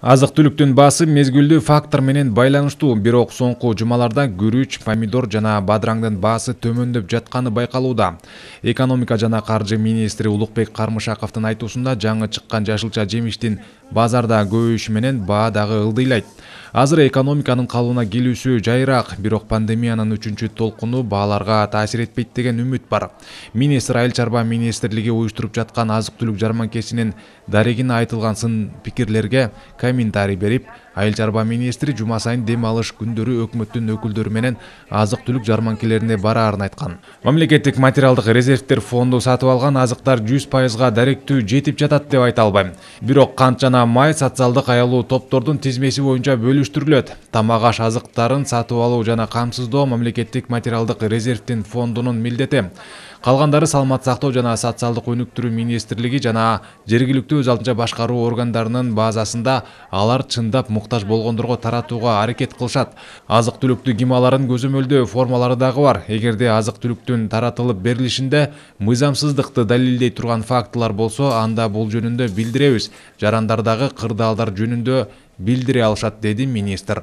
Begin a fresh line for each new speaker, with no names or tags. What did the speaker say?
Азык-түлүктүн баасы мезгилдүү фактор менен байланыштуу, бирок соңку жумаларда күрүч, помидор жана бадыраңдын баасы төмөндөп жатканы байкалууда. Экономика жана каржы министри Улукбек Кармышаковдун айтуусунда, жаңы чыккан жашылча жемиштин базарда көбөйүшү менен баа дагы ылдыйлайт. Азыр экономиканын калыбына келүүсү жайыраак, бирок пандемиянын 3 толкуну бааларга таасир этпейт деген үмүт бар. Министр Айыл чарба министрлиги уюштуруп жаткан азык-түлүк жарманкесинин дарегине айтылган сын пикирлерге комментарий берип, Айыл чарба министри жума сайын дем алыш күндөрү өкмөттүн өкүлдөрү менен азык-түлүк жарманкелерине бараарын айткан. Мамлекеттик материалдык резервдер фонду сатып алган азыктар 100%га даректүү жетип жатат деп айта албайм. Бирок кант жана май социалдык аялуу топтордун тизмеси боюнча бөлүштүрүлөт. Тамак аш азыктарын сатып алуу жана камсыздоо мамлекеттик материалдык резервдин фондунун милдети. Калгандары саламат сактоо жана социалдык өнүктүрүү министрлиги жана жергиликтүү өз алдынча башкаруу органдарынын базасында алар чындап муктаж болгондорго таратууга аракет кылышат. Азык-түлүктү ким аларын көзөмөлдөө формалары дагы бар. Эгерде азык-түлүктүн таратылып берилишинде мыйзамсыздыкты далилдей турган фактылар болсо, анда бул жөнүндө билдиребиз. Жарандардагы кырдаалдар жөнүндө билдире алышат, деди министр.